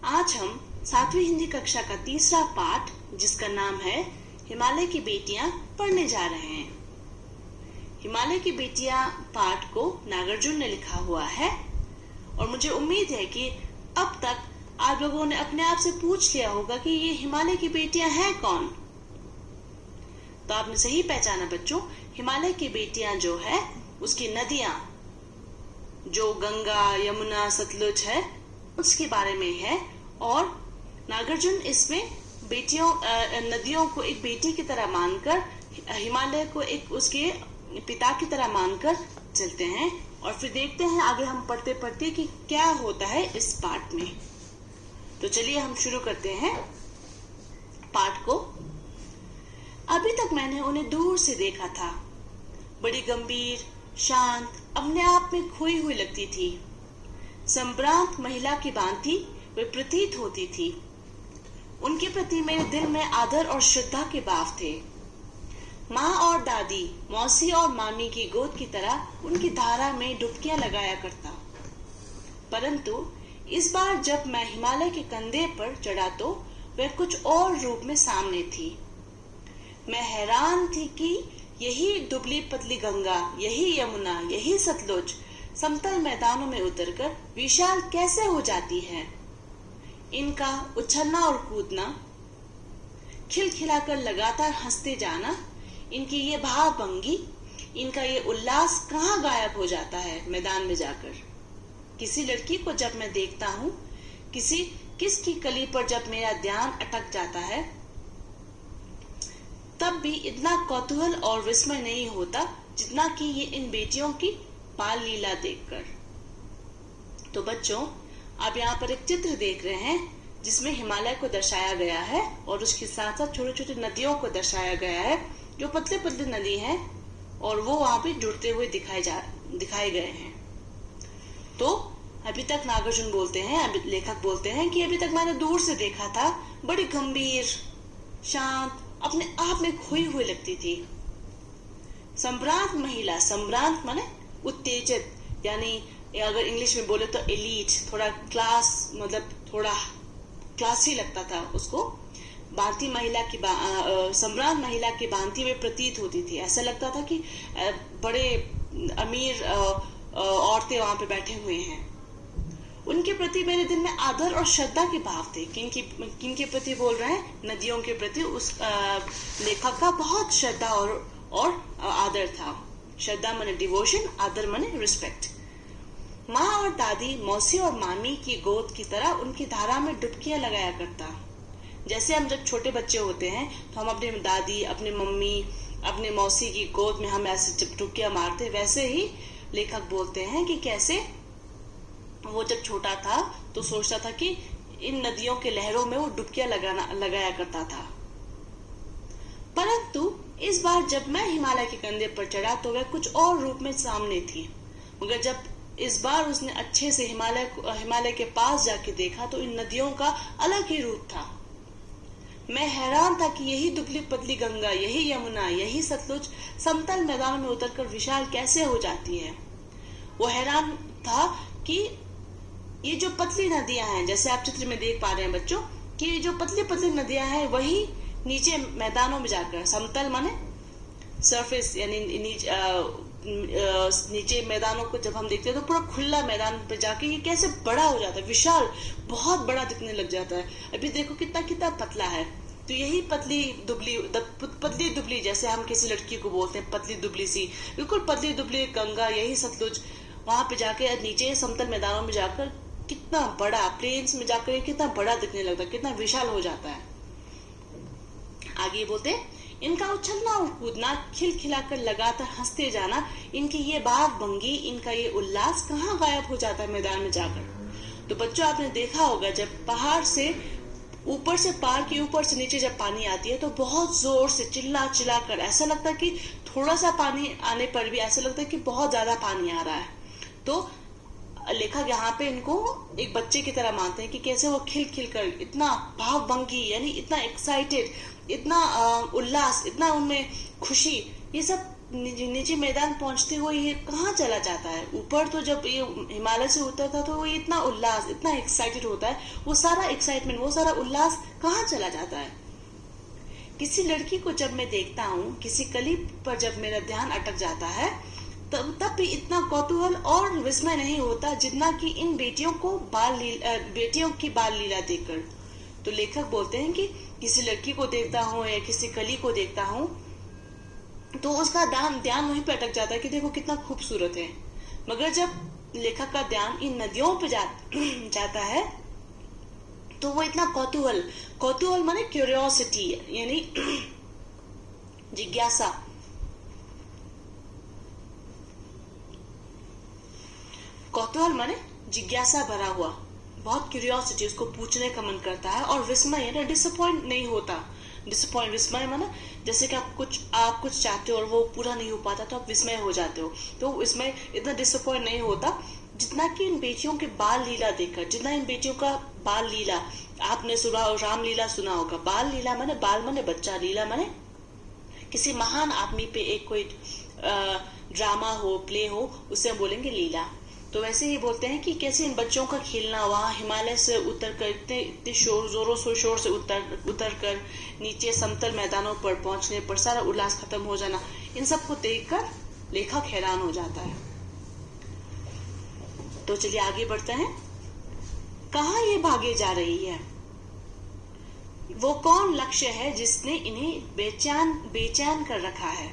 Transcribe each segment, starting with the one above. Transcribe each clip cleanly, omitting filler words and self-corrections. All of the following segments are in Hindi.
आज हम 7वीं हिंदी कक्षा का तीसरा पाठ, जिसका नाम है हिमालय की बेटियां, पढ़ने जा रहे हैं। हिमालय की बेटियां पाठ को नागार्जुन ने लिखा हुआ है और मुझे उम्मीद है कि अब तक आप लोगों ने अपने आप से पूछ लिया होगा कि ये हिमालय की बेटियां हैं कौन। तो आपने सही पहचाना बच्चों। हिमालय की बेटियां जो है उसकी नदियां, जो गंगा, यमुना, सतलुज है, उसके बारे में है। और नागार्जुन इसमें बेटियों नदियों को एक बेटी की तरह मानकर, हिमालय को एक उसके पिता की तरह मानकर चलते हैं। और फिर देखते हैं आगे हम पढ़ते पढ़ते कि क्या होता है इस पाठ में। तो चलिए हम शुरू करते हैं पाठ को। अभी तक मैंने उन्हें दूर से देखा था। बड़ी गंभीर, शांत, अपने आप में खोई हुई लगती थी। संभ्रांत महिला की भांति वे प्रतीत होती थी। उनके प्रति मेरे दिल में आदर और श्रद्धा के भाव थे। माँ और दादी, मौसी और मामी की गोद की तरह उनकी धारा में डुबकियां लगाया करता। परंतु इस बार जब मैं हिमालय के कंधे पर चढ़ा तो वह कुछ और रूप में सामने थी। मैं हैरान थी कि यही दुबली पतली गंगा, यही यमुना, यही सतलुज समतल मैदानों में उतरकर विशाल कैसे हो जाती है। इनका उछलना और कूदना, खिलखिलाकर लगातार हंसते जाना, इनकी ये भाव भंगी, इनका ये उल्लास कहाँ गायब हो जाता है मैदान में जाकर। किसी लड़की को जब मैं देखता हूँ, किसकी कली पर जब मेरा ध्यान अटक जाता है, तब भी इतना कौतूहल और विस्मय नहीं होता जितना कि ये इन बेटियों की बाल लीला देखकर। तो बच्चों, आप यहाँ पर एक चित्र देख रहे हैं जिसमें हिमालय को दर्शाया गया है और उसके साथ साथ छोटे छोटे नदियों को दर्शाया गया है, जो पतले पतले नदी हैं और वो वहां पे जुड़ते हुए दिखाए गए हैं। तो अभी तक नागार्जुन बोलते हैं, अभी लेखक बोलते हैं कि अभी तक मैंने दूर से देखा था, बड़ी गंभीर, शांत, अपने आप में खोई हुई लगती थी। संभ्रांत महिला, संभ्रांत माने उत्तेजित, यानी अगर इंग्लिश में बोले तो एलीट, थोड़ा क्लास, मतलब थोड़ा क्लासी लगता था उसको। भांति महिला की संभ्रांत महिला की भांति में प्रतीत होती थी। ऐसा लगता था कि बड़े अमीर औरतें वहां पे बैठे हुए हैं। उनके प्रति मेरे दिल में आदर और श्रद्धा के भाव थे। किनके प्रति बोल रहे हैं? नदियों के प्रति उस लेखक का बहुत श्रद्धा और आदर था। श्रद्धा माने डिवोशन, आदर माने रिस्पेक्ट। माँ और दादी, मौसी और मामी की गोद की तरह उनकी धारा में डुबकियां लगाया करता। जैसे हम जब छोटे बच्चे होते हैं तो हम अपनी दादी, अपनी मम्मी, अपने मौसी की गोद में हम ऐसे जब डुबकियां मारते, वैसे ही लेखक बोलते हैं कि कैसे वो जब छोटा था तो सोचता था कि इन नदियों के लहरों में वो डुबकियां लगाया करता था। परंतु इस बार जब मैं हिमालय के कंधे पर चढ़ा तो वह कुछ और रूप में सामने थी। मगर जब इस बार उसने अच्छे से हिमालय के पास जाके देखा तो इन नदियों का अलग ही रूप था। मैं हैरान था कि यही दुबली पतली गंगा, यही यमुना, यही सतलुज समतल मैदानों में उतरकर विशाल कैसे हो जाती है। वो हैरान था कि ये जो पतली नदियां हैं, जैसे आप चित्र में देख पा रहे हैं बच्चों, कि ये जो पतली पतली नदियां हैं वही नीचे मैदानों में जाकर, समतल माने सरफेस, यानी नीचे मैदानों को जब हम देखते हैं तो पूरा खुला मैदान पे जाके ये कैसे बड़ा हो जाता है, विशाल, बहुत बड़ा दिखने लग जाता है। अभी देखो कितना कितना पतला है। तो यही पतली दुबली, जैसे हम किसी लड़की को बोलते हैं पतली दुबली सी, बिल्कुल पतली दुबली गंगा, यही सतलुज, वहां पे जाके नीचे समतल मैदानों में जाकर कितना बड़ा, प्लेन्स में जाकर कितना बड़ा दिखने लगता है, कितना विशाल हो जाता है। आगे बोलते हैं, इनका उछलना और कूदना, खिलखिलाकर लगातार हंसते जाना, इनकी ये भाव भंगी, इनका ये उल्लास कहाँ गायब हो जाता है मैदान में जाकर। तो बच्चों, आपने देखा होगा जब पहाड़ से ऊपर से, पहाड़ के ऊपर से नीचे जब पानी आती है तो बहुत जोर से चिल्ला चिल्ला कर, ऐसा लगता है कि थोड़ा सा पानी आने पर भी ऐसा लगता है कि बहुत ज्यादा पानी आ रहा है। तो लेखक यहाँ पे इनको एक बच्चे की तरह मानते हैं कि कैसे वो खिल खिल कर, इतना भाव भंगी, यानी इतना एक्साइटेड, इतना उल्लास, इतना उनमें खुशी, ये सब नीचे मैदान पहुंचते हुए ये कहाँ चला जाता है। ऊपर तो जब ये हिमालय से उतरता तो वो इतना उल्लास, इतना एक्साइटेड होता है, वो सारा एक्साइटमेंट, वो सारा उल्लास कहाँ चला जाता है। किसी लड़की को जब मैं देखता हूँ, किसी कली पर जब मेरा ध्यान अटक जाता है, तब भी इतना कौतूहल और विस्मय नहीं होता जितना कि इन बेटियों की बाल लीला देखकर। तो लेखक बोलते हैं कि किसी लड़की को देखता हूँ या किसी कली को देखता हूँ तो उसका ध्यान वहीं पे अटक जाता है कि देखो कितना खूबसूरत है। मगर जब लेखक का ध्यान इन नदियों पे जाता है तो वो इतना कौतूहल माने क्यूरियोसिटी, यानी जिज्ञासा, कौतूहल माने जिज्ञासा भरा हुआ, बहुत क्यूरियोसिटी, उसको पूछने का मन करता है। और विस्मय यानी डिसअपॉइंट नहीं होता। विस्मय माना जैसे कि आप कुछ चाहते हो और वो पूरा नहीं हो पाता तो आप विस्मय हो जाते हो। तो इसमें इतना डिसअपॉइंट नहीं होता जितना कि इन बेटियों के बाल लीला देखकर, जितना इन बेटियों का बाल लीला, आपने सुना रामलीला सुना होगा। बाल लीला माने बाल माने बच्चा, लीला माने किसी महान आदमी पे एक कोई ड्रामा हो, प्ले हो, उसे हम बोलेंगे लीला। तो वैसे ही बोलते हैं कि कैसे इन बच्चों का खेलना वहां हिमालय से उतर कर इतने जोरों शोर से उतर कर नीचे समतल मैदानों पर पहुंचने पर सारा उल्लास खत्म हो जाना, इन सबको देखकर लेखक हैरान हो जाता है। तो चलिए आगे बढ़ते हैं। कहाँ ये भागे जा रही है? वो कौन लक्ष्य है जिसने इन्हें बेचैन कर रखा है?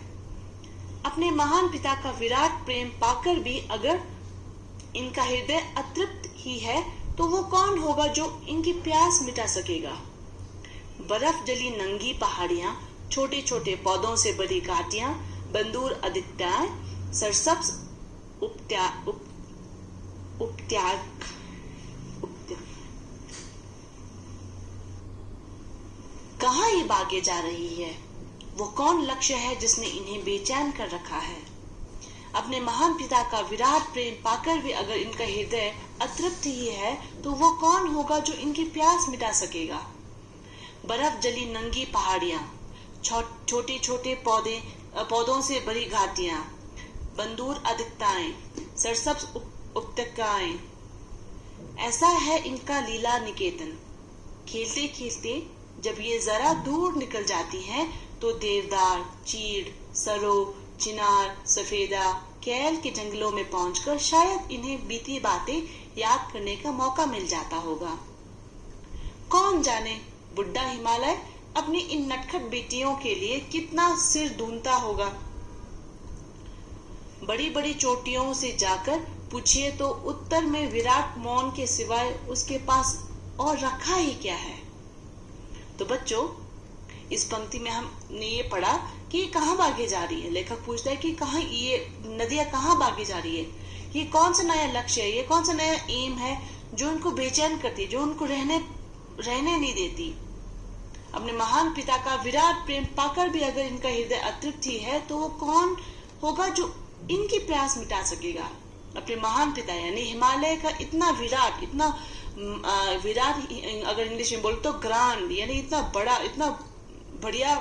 अपने महान पिता का विराट प्रेम पाकर भी अगर इनका हृदय अतृप्त ही है तो वो कौन होगा जो इनकी प्यास मिटा सकेगा? बर्फ जली नंगी पहाड़ियां, छोटे छोटे पौधों से बड़ी घाटियां, बंदूर आदित्याएं, सरसब्ज कहाँ ये भागे जा रही है? वो कौन लक्ष्य है जिसने इन्हें बेचैन कर रखा है? अपने महान पिता का विराट प्रेम पाकर भी अगर इनका हृदय अतृप्त ही है तो वो कौन होगा जो इनकी प्यास मिटा सकेगा? बर्फ जली नंगी पहाड़ियां, छोटे छोटे पौधों से भरी घाटियां, बंदूर आदित्याएं, सरसब्ज उपत्यकाएं, ऐसा है इनका लीला निकेतन। खेलते खेलते जब ये जरा दूर निकल जाती हैं तो देवदार, चीड़, सरो, चिनार, सफेदा, कैल के जंगलों में पहुंचकर शायद इन्हें बीती बातें याद करने का मौका मिल जाता होगा। कौन जाने बुढ़ा हिमालय अपनी इन नटखट बेटियों के लिए कितना सिर धूनता होगा। बड़ी बड़ी चोटियों से जाकर पूछिए तो उत्तर में विराट मौन के सिवाय उसके पास और रखा ही क्या है। तो बच्चों, इस पंक्ति में हमने ये पढ़ा कि ये कहाँ भागे जा रही है। लेखक पूछता है कि कहाँ ये नदियां कहाँ भागी जा रही है, ये कौन सा नया लक्ष्य है, ये कौन सा नया एम है जो उनको बेचैन करती, जो उनको रहने नहीं देती। अपने महान पिता का विराट प्रेम पाकर भी अगर इनका हृदय अतृप्त ही है तो वो कौन होगा जो इनकी प्यास मिटा सकेगा। अपने महान पिता यानी हिमालय का इतना विराट, अगर इंग्लिश में बोले तो ग्रांड, यानी इतना बड़ा, इतना बढ़िया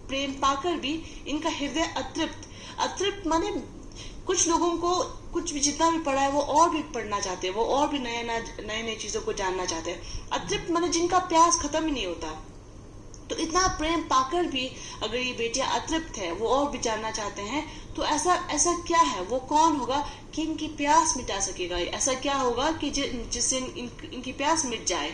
प्रेम पाकर भी इनका हृदय अतृप्त माने कुछ लोगों को कुछ भी जितना भी पढ़ा है वो और भी पढ़ना चाहते हैं, वो और भी नए चीजों को जानना चाहते हैं। अतृप्त माने जिनका प्यास खत्म ही नहीं होता। तो इतना प्रेम पाकर भी अगर ये बेटियां अतृप्त है, वो और भी जानना चाहते हैं, तो ऐसा क्या है, वो कौन होगा कि इनकी प्यास मिटा सकेगा? ऐसा क्या होगा कि जिससे इनकी प्यास मिट जाए।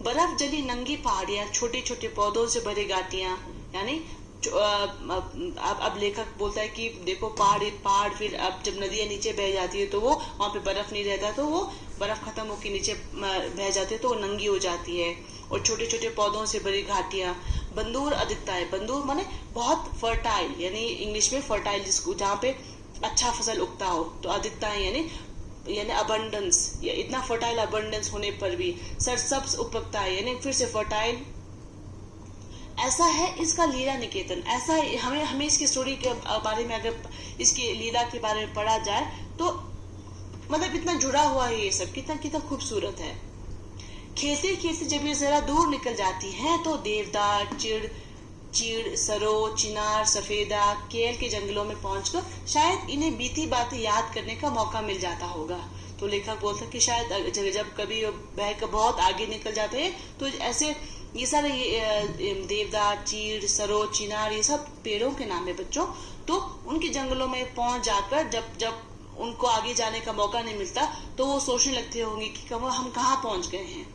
बर्फ जली नंगी पहाड़ियां, छोटे छोटे पौधों से भरी घाटियां, यानी अब लेखक बोलता है कि देखो पहाड़ फिर अब जब नदियां नीचे बह जाती है तो वो वहां पे बर्फ नहीं रहता, तो वो बर्फ खत्म होकर नीचे बह जाती है तो वो नंगी हो जाती है। और छोटे छोटे पौधों से भरी घाटियां, बंदूर आदित्याएं, बंदूर माने बहुत फर्टाइल, यानी इंग्लिश में फर्टाइल जिसको जहाँ पे अच्छा फसल उगता हो, तो आदित्याएं यानी अबंडेंस, या इतना फर्टाइल अबंडेंस होने पर भी। सरसब्ज उपत्यकाएं यानी फिर से फर्टाइल। ऐसा है इसका लीला निकेतन। ऐसा हमें इसकी स्टोरी के बारे में, अगर इसकी लीला के बारे में पढ़ा जाए तो मतलब इतना जुड़ा हुआ है ये सब, कितना खूबसूरत है। खेलते खेलते जब ये जरा दूर निकल जाती हैं तो देवदार, चिड़, चीड़, सरो, चिनार, सफेदा, केल के जंगलों में पहुंचकर शायद इन्हें बीती बातें याद करने का मौका मिल जाता होगा। तो लेखक बोलता कि शायद जब कभी वह बहुत आगे निकल जाते हैं तो ऐसे ये सारे देवदार, चीड़, सरो, चिनार ये सब पेड़ों के नाम है बच्चों। तो उनके जंगलों में पहुंच जाकर जब उनको आगे जाने का मौका नहीं मिलता तो वो सोचने लगते होंगे कि हम कहाँ पहुंच गए हैं।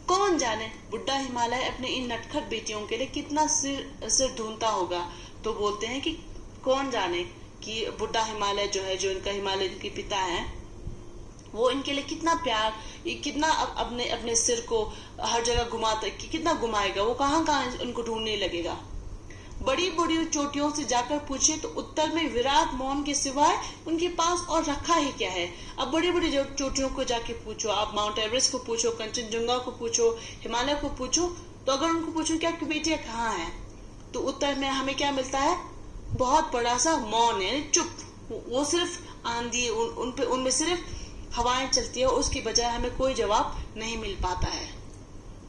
कौन जाने बुढ़ा हिमालय अपने इन नटखट बेटियों के लिए कितना सिर ढूंढता होगा। तो बोलते हैं कि कौन जाने कि बुढ़ा हिमालय जो है, जो इनका हिमालय के पिता है, वो इनके लिए कितना प्यार, कितना अपने सिर को हर जगह घुमाता, कितना घुमाएगा, वो कहाँ कहाँ उनको ढूंढने लगेगा। बड़ी बड़ी चोटियों से जाकर पूछे तो उत्तर में विराट मौन के सिवाय उनके पास और रखा ही क्या है। अब बड़ी बड़ी चोटियों को जाके पूछो, आप माउंट एवरेस्ट को पूछो, कंचनजंगा को पूछो, हिमालय को पूछो, तो अगर उनको पूछो कि आपकी बेटियां कहाँ हैं, तो उत्तर में हमें क्या मिलता है? बहुत बड़ा सा मौन है, चुप। वो सिर्फ आंधी, उनमें सिर्फ हवाएं चलती है, उसकी बजाय हमें कोई जवाब नहीं मिल पाता है।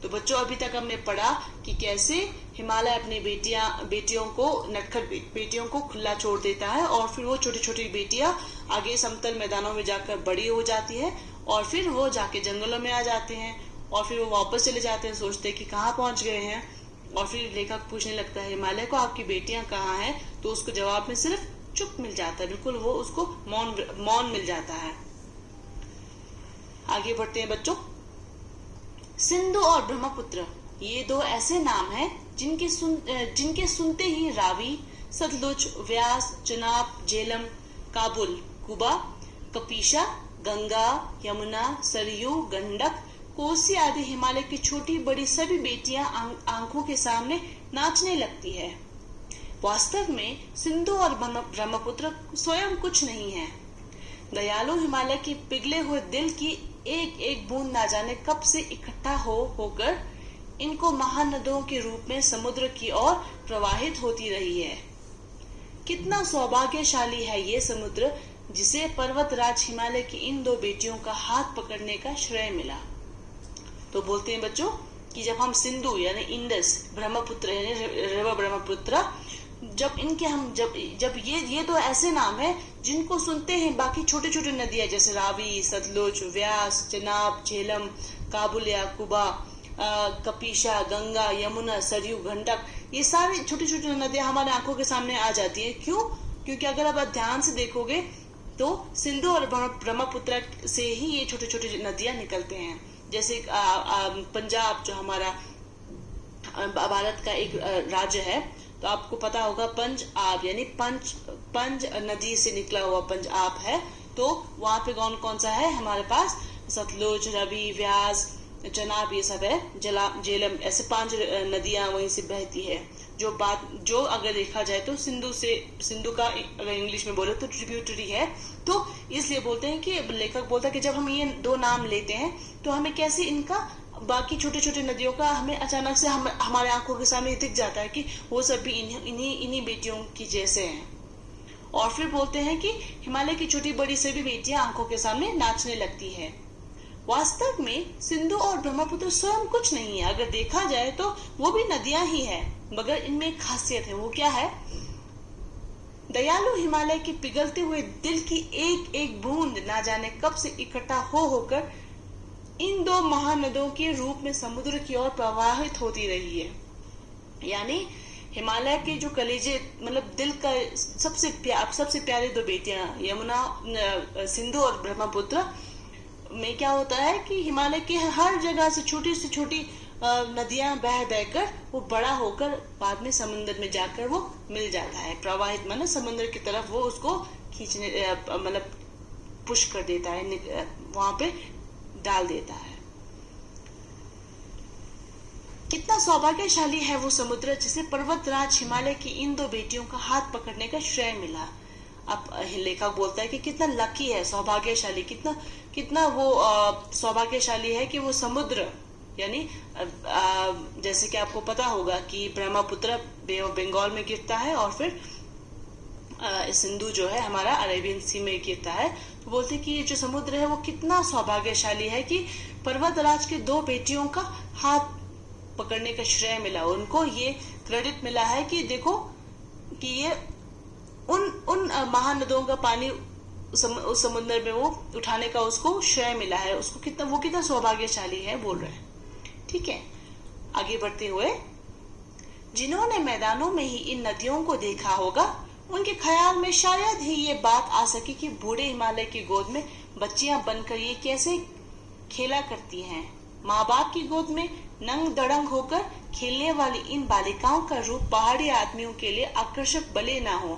तो बच्चों, अभी तक हमने पढ़ा कि कैसे हिमालय अपनी बेटियों को, नटखट बेटियों को खुला छोड़ देता है और फिर वो छोटी छोटी बेटियां आगे समतल मैदानों में जाकर बड़ी हो जाती है और फिर वो जाके जंगलों में आ जाते हैं और फिर वो वापस चले जाते हैं, सोचते हैं कि कहाँ पहुंच गए हैं। और फिर लेखक पूछने लगता है हिमालय को, आपकी बेटियां कहाँ हैं? तो उसको जवाब में सिर्फ चुप मिल जाता है, बिल्कुल वो उसको मौन मिल जाता है। आगे बढ़ते हैं बच्चों। सिंधु और ब्रह्मपुत्र ये दो ऐसे नाम हैं जिनके सुनते ही रावी, सतलुज, व्यास, चनाब, झेलम, काबुल, कुबा, कपीशा, गंगा, यमुना, सरयू, गंडक, कोसी आदि हिमालय की छोटी बड़ी सभी बेटियां आंखों के सामने नाचने लगती है। वास्तव में सिंधु और ब्रह्मपुत्र स्वयं कुछ नहीं है। दयालु हिमालय के पिघले हुए दिल की एक एक बूंद ना जाने कब से इकट्ठा होकर इनको महानदों के रूप में समुद्र की ओर प्रवाहित होती रही है। कितना सौभाग्यशाली है ये समुद्र जिसे पर्वतराज हिमालय की इन दो बेटियों का हाथ पकड़ने का श्रेय मिला। तो बोलते हैं बच्चों कि जब हम सिंधु यानी इंडस, ब्रह्मपुत्र यानी रिवर ब्रह्मपुत्र, जब ये तो ऐसे नाम है जिनको सुनते हैं बाकी छोटे छोटे नदियां जैसे रावी, सतलुज, व्यास, चनाब, झेलम, काबुल या कुबा, कपीशा, गंगा, यमुना, सरयू, गंडक, ये सारी छोटी छोटी नदियां हमारे आंखों के सामने आ जाती है। क्यों? क्योंकि अगर आप ध्यान से देखोगे तो सिंधु और ब्रह्मपुत्र से ही ये छोटे छोटे नदियां निकलते हैं। जैसे पंजाब जो हमारा भारत का एक राज्य है, तो आपको पता होगा पंजाब यानी पंज नदी से निकला हुआ पंजाब है। तो वहां पे कौन कौन सा है हमारे पास? सतलुज, रवि, व्यास, चनाब, ये सब है, झेलम, ऐसे 5 नदियां वहीं से बहती है। जो अगर देखा जाए तो सिंधु का अगर इंग्लिश में बोले तो ट्रिब्यूटरी है। तो इसलिए बोलते हैं कि लेखक बोलता है कि जब हम ये दो नाम लेते हैं तो हमें कैसे इनका बाकी छोटे छोटे नदियों का हमें अचानक से हमारे आंखों के सामने दिख जाता है कि वो सब भी इन्हीं बेटियों की जैसे हैं। और फिर बोलते हैं कि हिमालय की छोटी बड़ी सभी बेटियां आंखों के सामने नाचने लगती है। वास्तव में सिंधु और ब्रह्मपुत्र स्वयं कुछ नहीं है। अगर देखा जाए तो वो भी नदियां ही है, मगर इनमें एक खासियत है। वो क्या है? दयालु हिमालय के पिघलते हुए दिल की एक एक बूंद ना जाने कब से इकट्ठा होकर इन दो महानदों के रूप में समुद्र की ओर प्रवाहित होती रही है। यानी हिमालय के जो कलेजे, मतलब दिल का सबसे प्यारे दो बेटियां यमुना, सिंधु और ब्रह्मपुत्र में क्या होता है कि हिमालय के हर जगह से छोटी नदियां बह बहकर वो बड़ा होकर बाद में समुद्र में जाकर वो मिल जाता है। प्रवाहित माने समुद्र की तरफ वो उसको खींचने, मतलब पुश कर देता है, वहां पे डाल देता है। कितना सौभाग्यशाली है वो समुद्र जिसे पर्वतराज हिमालय की इन दो बेटियों का हाथ पकड़ने का श्रेय मिला। अब लेखक बोलता है कि कितना लकी है, सौभाग्यशाली, कितना वो सौभाग्यशाली है कि वो समुद्र यानी जैसे कि आपको पता होगा कि ब्रह्मपुत्र बे ऑफ बंगाल में गिरता है और फिर सिंधु जो है हमारा अरेबियन सी में गिरता है। तो बोलते कि ये जो समुद्र है वो कितना सौभाग्यशाली है कि पर्वतराज के दो बेटियों का हाथ पकड़ने का श्रेय मिला, उनको ये क्रेडिट मिला है कि देखो कि ये उन महानदियों का पानी उस समुद्र में वो उठाने का उसको श्रेय मिला है, उसको कितना सौभाग्यशाली है बोल रहे हैं। ठीक है, आगे बढ़ते हुए, जिन्होंने मैदानों में ही इन नदियों को देखा होगा उनके ख्याल में शायद ही ये बात आ सके कि बूढ़े हिमालय की गोद में बच्चियां बनकर ये कैसे खेला करती हैं। माँ बाप की गोद में नंग दड़ंग होकर खेलने वाली इन बालिकाओं का रूप पहाड़ी आदमियों के लिए आकर्षक भले ना हो,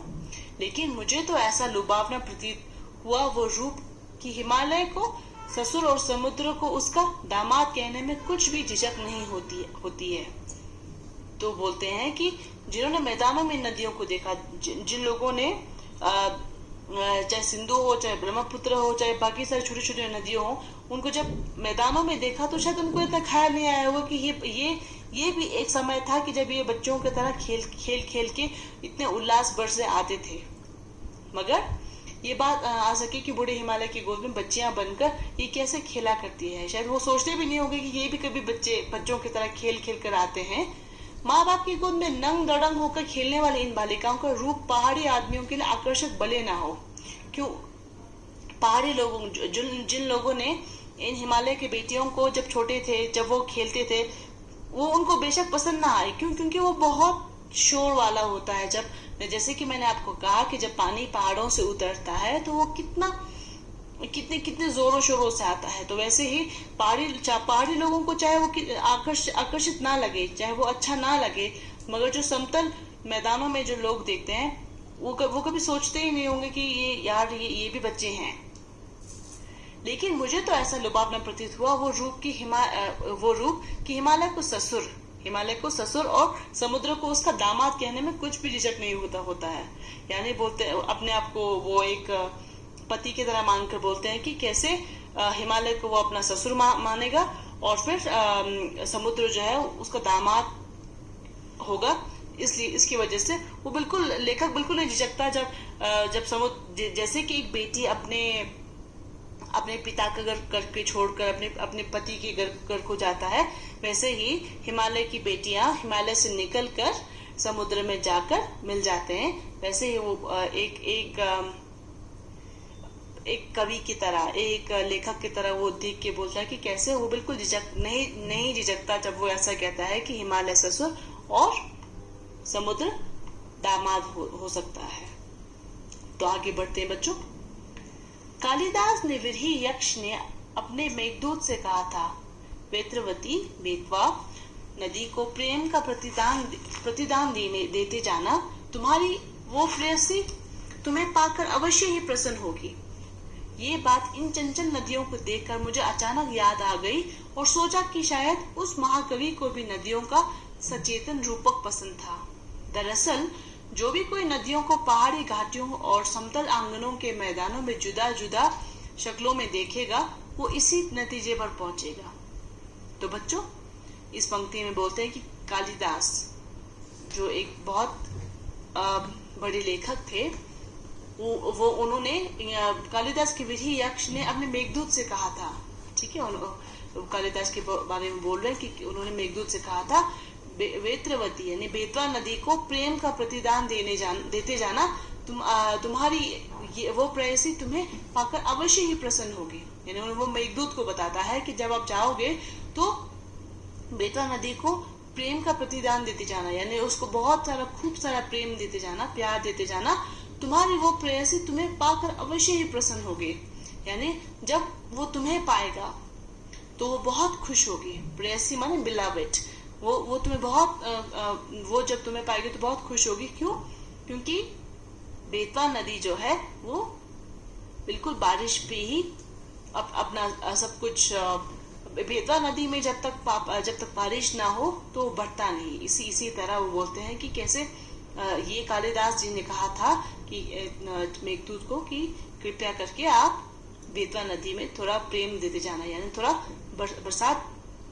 लेकिन मुझे तो ऐसा लुभावना प्रतीत हुआ वो रूप कि हिमालय को ससुर और समुद्र को उसका दामाद कहने में कुछ भी झिझक नहीं होती है। तो बोलते हैं कि जिन्होंने मैदानों में नदियों को देखा, जिन लोगों ने चाहे सिंधु हो, चाहे ब्रह्मपुत्र हो, चाहे बाकी सारी छोटी छोटी नदियों हो, उनको जब मैदानों में देखा तो शायद उनको इतना ख्याल नहीं आया होगा कि ये भी एक समय था कि जब ये बच्चों की तरह खेल के इतने उल्लास भर से आते थे। मगर ये बात आ सके कि बूढ़े हिमालय की गोद में बच्चियां बनकर ये कैसे खेला करती है, शायद वो सोचते भी नहीं होंगे कि ये भी कभी बच्चों की तरह खेल कर आते हैं। माँ बाप की गोद में नंग दड़ंग होकर खेलने वाले इन बालिकाओं का रूप पहाड़ी आदमियों के लिए आकर्षक भले ना हो। क्यों? पहाड़ी लोगों जिन लोगों ने इन हिमालय की बेटियों को जब छोटे थे, जब वो खेलते थे, वो उनको बेशक पसंद ना आए। क्यों? क्योंकि वो बहुत शोर वाला होता है। जब जैसे कि मैंने आपको कहा कि जब पानी पहाड़ों से उतरता है तो वो कितने जोरों शोरों से आता है। तो वैसे ही पहाड़ी लोगों को चाहे वो आकर्षित ना लगे, चाहे वो अच्छा ना लगे, मगर जो समतल मैदानों में जो लोग देखते हैं वो कभी सोचते ही नहीं होंगे कि ये भी बच्चे हैं। लेकिन मुझे तो ऐसा लुभावना प्रतीत हुआ वो रूप कि हिमालय को ससुर और समुद्र को उसका दामाद कहने में कुछ भी झिझक नहीं होता है। यानी बोलते अपने आप को वो एक पति की तरह मानकर बोलते हैं कि कैसे हिमालय को वो अपना ससुर मानेगा और फिर समुद्र जो है उसका दामाद होगा। इसलिए इसकी वजह से वो लेखक बिल्कुल नहीं झिझकता जब समुद्र, जैसे कि एक बेटी अपने पिता का घर के छोड़कर अपने पति के घर को जाता है, वैसे ही हिमालय की बेटियां हिमालय से निकलकर समुद्र में जाकर मिल जाते हैं। वैसे ही वो एक कवि की तरह, एक लेखक की तरह वो देख के बोलता है कि कैसे वो बिल्कुल नहीं झिझकता जब वो ऐसा कहता है कि हिमालय ससुर और समुद्र दामाद हो सकता है। तो आगे बढ़ते हैं बच्चों। कालिदास ने विरही यक्ष ने अपने मेघदूत से कहा था, वेत्रवती बेतवा नदी को प्रेम का प्रतिदान देते जाना, तुम्हारी वो प्रेयसी तुम्हें पाकर अवश्य ही प्रसन्न होगी। ये बात इन चंचल नदियों को देखकर मुझे अचानक याद आ गई और सोचा कि शायद उस महाकवि को भी नदियों का सचेतन रूपक पसंद था। दरअसल जो भी कोई नदियों को पहाड़ी घाटियों और समतल आंगनों के मैदानों में जुदा जुदा शक्लों में देखेगा, वो इसी नतीजे पर पहुंचेगा। तो बच्चों, इस पंक्ति में बोलते हैं कि कालिदास जो एक बहुत बड़े लेखक थे, वो उन्होंने कालिदास के विरही यक्ष ने अपने मेघदूत से कहा था। ठीक है, कालिदास के बारे में बोल रहे हैं कि उन्होंने मेघदूत से कहा था, वेत्रवती यानी बेतवा नदी को प्रेम का प्रतिदान देते जाना, तुम्हारी वो प्रेयसी तुम्हें पाकर अवश्य ही प्रसन्न होगी। यानी वो मेघदूत को बताता है कि जब आप जाओगे तो बेतवा नदी को प्रेम का प्रतिदान देते जाना, यानी उसको बहुत सारा खूब सारा प्रेम देते जाना, प्यार देते जाना, तुम्हारी वो प्रेयसी तुम्हें पाकर अवश्य ही प्रसन्न होगी। यानी जब वो तुम्हें पाएगा तो वो बहुत खुश होगी। प्रेयसी माने बिलावेट, वो तुम्हें वो जब तुम्हें पाएगी तो बहुत खुश होगी। क्यों? क्योंकि बेतवा नदी जो है वो बिल्कुल बारिश पे ही अपना सब कुछ, बेतवा नदी में जब तक बारिश ना हो तो बढ़ता नहीं। इसी तरह वो बोलते हैं कि कैसे ये कालिदास जी ने कहा था कि मेघदूत को कि कृपया करके आप बेतवा नदी में थोड़ा प्रेम देते जाना, यानी थोड़ा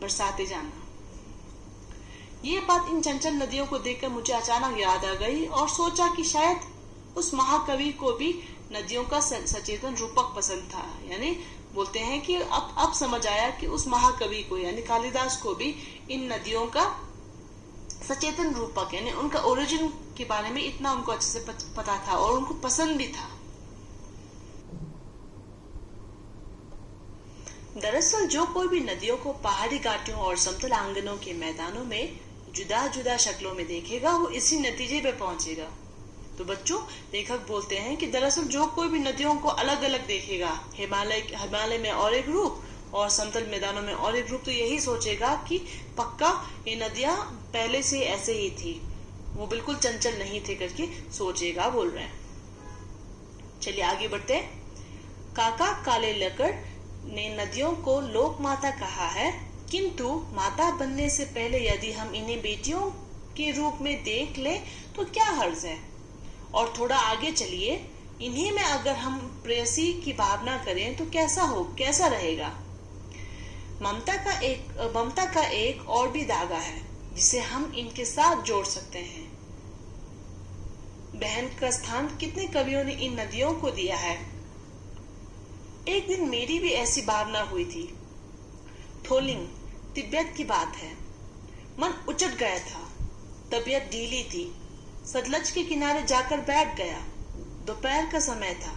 बरसाते जाना। ये बात इन चंचल नदियों को देखकर मुझे अचानक याद आ गई और सोचा कि शायद उस महाकवि को भी नदियों का सचेतन रूपक पसंद था। यानी बोलते हैं कि अब समझ आया कि उस महाकवि को यानी कालिदास को भी इन नदियों का सचेतन रूपक यानी उनका ओरिजिन के बारे में इतना उनको अच्छे से पता था और उनको पसंद भी था। दरअसल जो कोई भी नदियों को पहाड़ी घाटियों और समतल आंगनों के मैदानों में जुदा जुदा शक्लों में देखेगा वो इसी नतीजे पे पहुंचेगा। तो बच्चों, लेखक बोलते हैं कि दरअसल जो कोई भी नदियों को अलग अलग देखेगा, हिमालय में और एक रूप और समतल मैदानों में और एक रूप, तो यही सोचेगा कि पक्का ये नदियां पहले से ऐसे ही थी, वो बिल्कुल चंचल नहीं थे करके सोचेगा, बोल रहे हैं। चलिए आगे बढ़ते हैं। काका काले लकड़ ने नदियों को लोक माता कहा है, किंतु माता बनने से पहले यदि हम इन्हें बेटियों के रूप में देख ले तो क्या हर्ज है। और थोड़ा आगे चलिए, इन्हीं में अगर हम प्रेयसी की भावना करें तो कैसा रहेगा। ममता का एक और भी धागा है जिसे हम इनके साथ जोड़ सकते हैं। बहन का स्थान कितने कवियों ने इन नदियों को दिया है। एक दिन मेरी भी ऐसी भावना हुई थी। थोलिंग, तिब्बत की बात है। मन उचट गया था, तबीयत ढीली थी। सतलज के किनारे जाकर बैठ गया। दोपहर का समय था।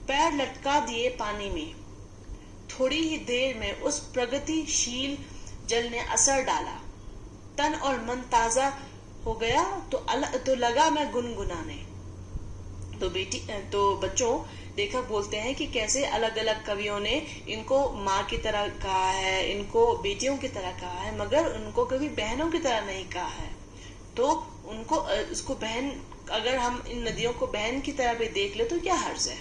पैर लटका दिए पानी में। थोड़ी ही देर में उस प्रगतिशील जल ने असर डाला। तन और मन ताजा हो गया तो लगा मैं गुनगुनाने। तो बच्चों, लेखक बोलते हैं कि कैसे अलग अलग कवियों ने इनको माँ की तरह कहा है, इनको बेटियों की तरह कहा है, मगर उनको कभी बहनों की तरह नहीं कहा है। तो उनको उसको बहन, अगर हम इन नदियों को बहन की तरह भी देख ले तो क्या हर्ज है।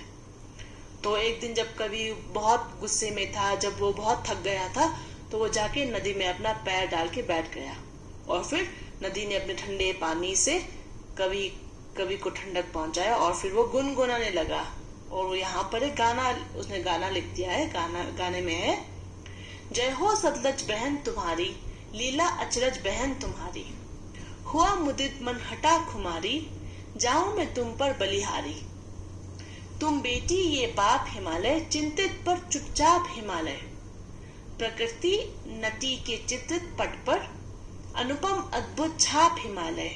तो एक दिन जब कवि बहुत गुस्से में था, जब वो बहुत थक गया था, तो वो जाके नदी में अपना पैर डाल के बैठ गया और फिर नदी ने अपने ठंडे पानी से कवि को ठंडक पहुंचाया और फिर वो गुनगुनाने लगा। और यहाँ पर एक उसने गाना लिख दिया है। गाने में है, जय हो सतलज बहन तुम्हारी, लीला अचरज बहन तुम्हारी। हुआ मुदित मन हटा खुमारी, जाऊं मैं तुम पर बलिहारी। तुम बेटी ये बाप हिमालय, चिंतित पर चुपचाप हिमालय। प्रकृति नटी के चित्रित पट पर, अनुपम अद्भुत छाप हिमालय।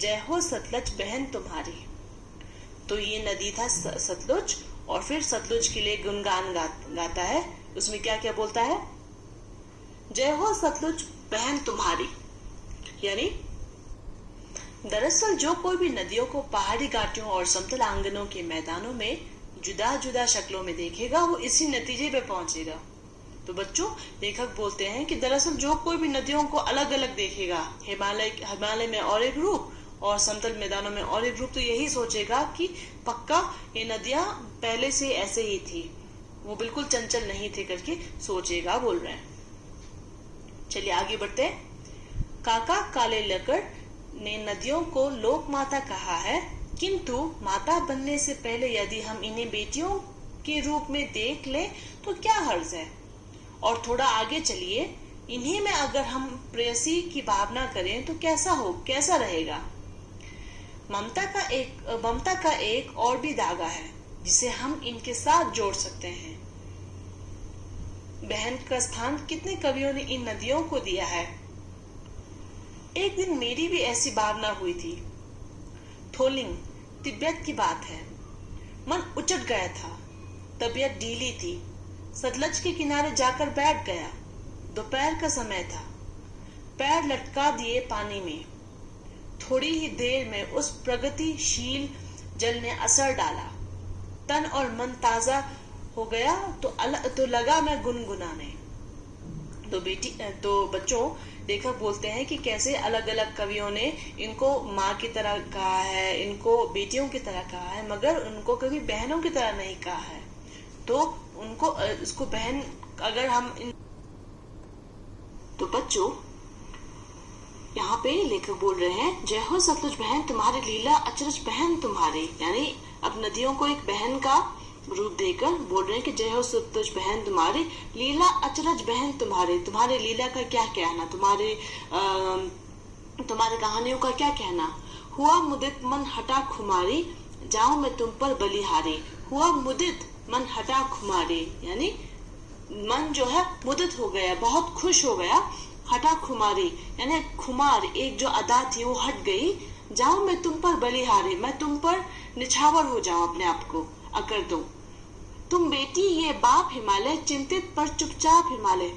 जय हो सतलज बहन तुम्हारी। तो ये नदी था सतलुज, और फिर सतलुज के लिए गुणगान गाता है। उसमें क्या क्या बोलता है, जय हो सतलुज बहन तुम्हारी। यानी दरअसल जो कोई भी नदियों को पहाड़ी घाटियों और समतल आंगनों के मैदानों में जुदा जुदा शक्लों में देखेगा वो इसी नतीजे पे पहुंचेगा। तो बच्चों, लेखक बोलते हैं कि दरअसल जो कोई भी नदियों को अलग अलग देखेगा, हिमालय में और एक रूप और समतल मैदानों में और एक रूप, तो यही सोचेगा कि पक्का ये नदियां पहले से ऐसे ही थी, वो बिल्कुल चंचल नहीं थे करके सोचेगा, बोल रहे हैं। चलिए आगे बढ़ते हैं। काका काले लकड़ ने नदियों को लोक माता कहा है, किंतु माता बनने से पहले यदि हम इन्हें बेटियों के रूप में देख ले तो क्या हर्ज है। और थोड़ा आगे चलिए, इन्हीं में अगर हम प्रेयसी की भावना करें तो कैसा रहेगा। ममता का एक और भी धागा है जिसे हम इनके साथ जोड़ सकते हैं। बहन का स्थान कितने कवियों ने इन नदियों को दिया है। एक दिन मेरी भी ऐसी भावना हुई थी। थोलिंग, तिब्बत की बात है। मन उचट गया था, तबीयत ढीली थी। सतलज के किनारे जाकर बैठ गया। दोपहर का समय था। पैर लटका दिए पानी में। थोड़ी ही देर में उस प्रगतिशील जल ने असर डाला। तन और मन ताजा हो गया तो लगा मैं गुनगुनाने। तो बच्चों, लेखक बोलते हैं कि कैसे अलग अलग कवियों ने इनको माँ की तरह कहा है, इनको बेटियों की तरह कहा है, मगर उनको कभी बहनों की तरह नहीं कहा है। तो उनको उसको बहन, अगर हम तो बच्चों, यहाँ पे लेखक बोल रहे हैं, जय हो सतलुज बहन तुम्हारी, लीला अचरज बहन तुम्हारी। यानी अब नदियों को एक बहन का रूप देकर बोल रहे हैं कि जय हो सतलुज बहन तुम्हारी, लीला अचरज बहन तुम्हारी। तुम्हारे लीला का क्या कहना, तुम्हारे कहानियों का क्या कहना। हुआ मुदित मन हटा खुमारी, जाऊं मैं तुम पर बलिहारी। हुआ मुदित मन हटा खुमारे, यानी मन जो है मुदित हो गया, बहुत खुश हो गया। हटा खुमारी यानी खुमार, एक जो अदा थी वो हट गई। जाऊं मैं तुम पर बलिहारी, मैं तुम पर निछावर हो जाऊं, अपने आप को अकर दूं। तुम बेटी ये बाप हिमालय, चिंतित पर चुपचाप हिमालय।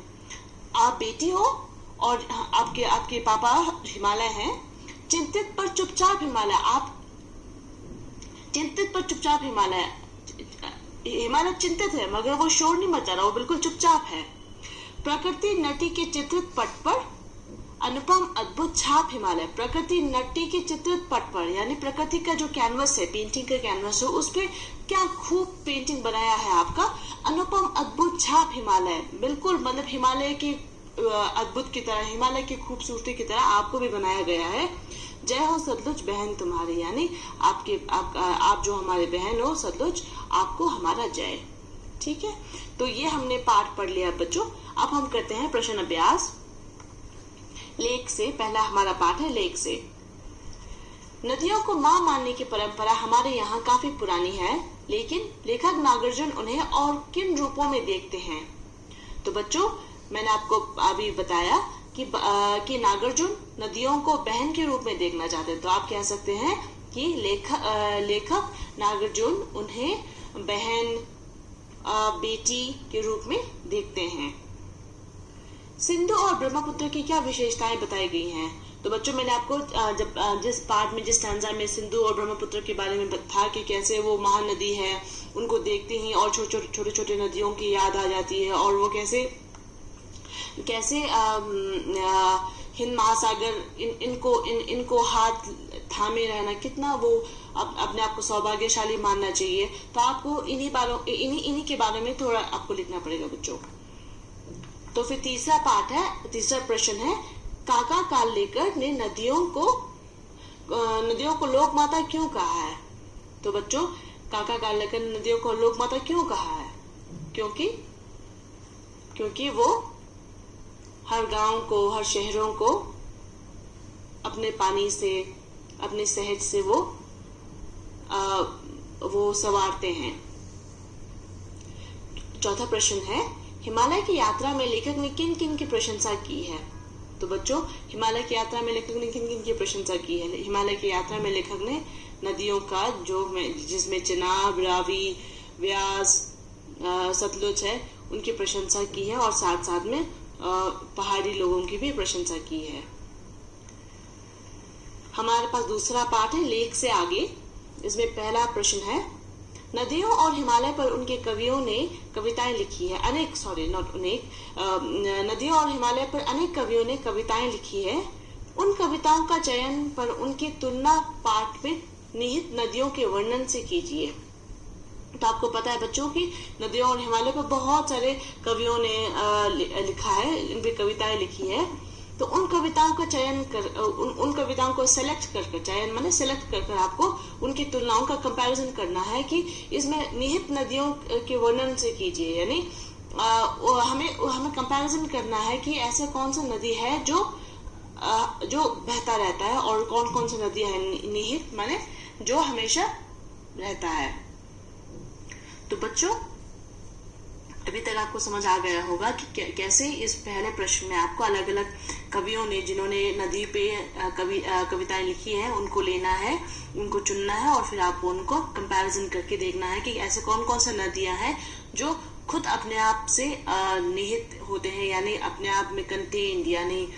आप बेटी हो और आपके आपके पापा हिमालय हैं। चिंतित पर चुपचाप हिमालय, आप चिंतित पर चुपचाप हिमालय। हिमालय चिंतित है मगर वो शोर नहीं मचा रहा, वो बिल्कुल चुपचाप है। प्रकृति नटी के चित्रित पट पर अनुपम अद्भुत छाप हिमालय। प्रकृति नटी के चित्रित पट पर यानी प्रकृति का जो कैनवस है, पेंटिंग का कैनवस है, उस पे क्या खूब पेंटिंग बनाया है आपका। अनुपम अद्भुत छाप हिमालय, बिल्कुल मतलब हिमालय के अद्भुत की तरह, हिमालय की खूबसूरती की तरह आपको भी बनाया गया है। जय हो सतलुज बहन तुम्हारी, यानी आप जो हमारे बहन हो सतलुज, आपको हमारा जय। ठीक है, तो ये हमने पाठ पढ़ लिया बच्चों। अब हम करते हैं प्रश्न अभ्यास लेख से। पहला हमारा पाठ है लेख से। नदियों को मां मानने की परंपरा हमारे यहाँ काफी पुरानी है, लेकिन लेखक नागार्जुन उन्हें और किन रूपों में देखते हैं। तो बच्चों, मैंने आपको अभी बताया कि नागार्जुन नदियों को बहन के रूप में देखना चाहते हैं। तो आप कह सकते हैं कि लेखक नागार्जुन उन्हें बहन, बेटी के रूप में देखते हैं। सिंधु और ब्रह्मपुत्र की क्या विशेषताएं बताई गई हैं। तो बच्चों, मैंने आपको जिस पार्ट में, जिस स्टैंजा में सिंधु और ब्रह्मपुत्र के बारे में था कि कैसे वो महानदी है, उनको देखते ही और छोटे छोटे नदियों की याद आ जाती है, और वो कैसे हिंद महासागर इनको हाथ थामे रहना, कितना वो अपने आप को सौभाग्यशाली मानना चाहिए। तो आपको इन्हीं के बारे में थोड़ा आपको लिखना पड़ेगा बच्चों। तो फिर तीसरा पाठ है, तीसरा प्रश्न है, काका कालेकर ने नदियों को लोक माता क्यों कहा है। तो बच्चों, काका कालेकर ने नदियों को लोक माता क्यों कहा है, क्योंकि वो हर गांव को, हर शहरों को अपने पानी से, अपने सहज से वो संवारते हैं। चौथा प्रश्न है, हिमालय की यात्रा में लेखक ने किन किन की प्रशंसा की है। तो बच्चों, हिमालय की यात्रा में लेखक ने किन किन की प्रशंसा की है। हिमालय की यात्रा में लेखक ने नदियों का, जिसमें चिनाब, रावी, व्यास, सतलुज है, उनकी प्रशंसा की है, और साथ साथ में पहाड़ी लोगों की भी प्रशंसा की है। हमारे पास दूसरा पाठ है लेख से आगे। इसमें पहला प्रश्न है, नदियों और हिमालय पर उनके कवियों ने कविताएं लिखी है। नदियों और हिमालय पर अनेक कवियों ने कविताएं लिखी है। उन कविताओं का चयन पर उनकी तुलना पाठ में निहित नदियों के वर्णन से कीजिए। तो आपको पता है बच्चों की नदियों और हिमालय पर बहुत सारे कवियों ने लिखा है, इन पे कविताएं लिखी है। तो उन कविताओं का चयन कर, उन कविताओं को सेलेक्ट कर, चयन माने सेलेक्ट कर आपको उनकी तुलनाओं का कंपैरिजन करना है कि इसमें निहित नदियों के वर्णन से कीजिए। यानी हमें कंपैरिजन करना है कि ऐसे कौन सा नदी है जो बहता रहता है, और कौन कौन सी नदी है निहित माने जो हमेशा रहता है। तो बच्चों, अभी तक आपको समझ आ गया होगा कि कैसे इस पहले प्रश्न में आपको अलग अलग कवियों ने, जिन्होंने नदी पे कविताएं लिखी हैं, उनको लेना है, उनको चुनना है, और फिर आपको उनको कंपैरिजन करके देखना है कि ऐसे कौन कौन सा नदियां हैं जो खुद अपने आप से निहित होते हैं, यानी अपने आप में कंटेन्ड, यानी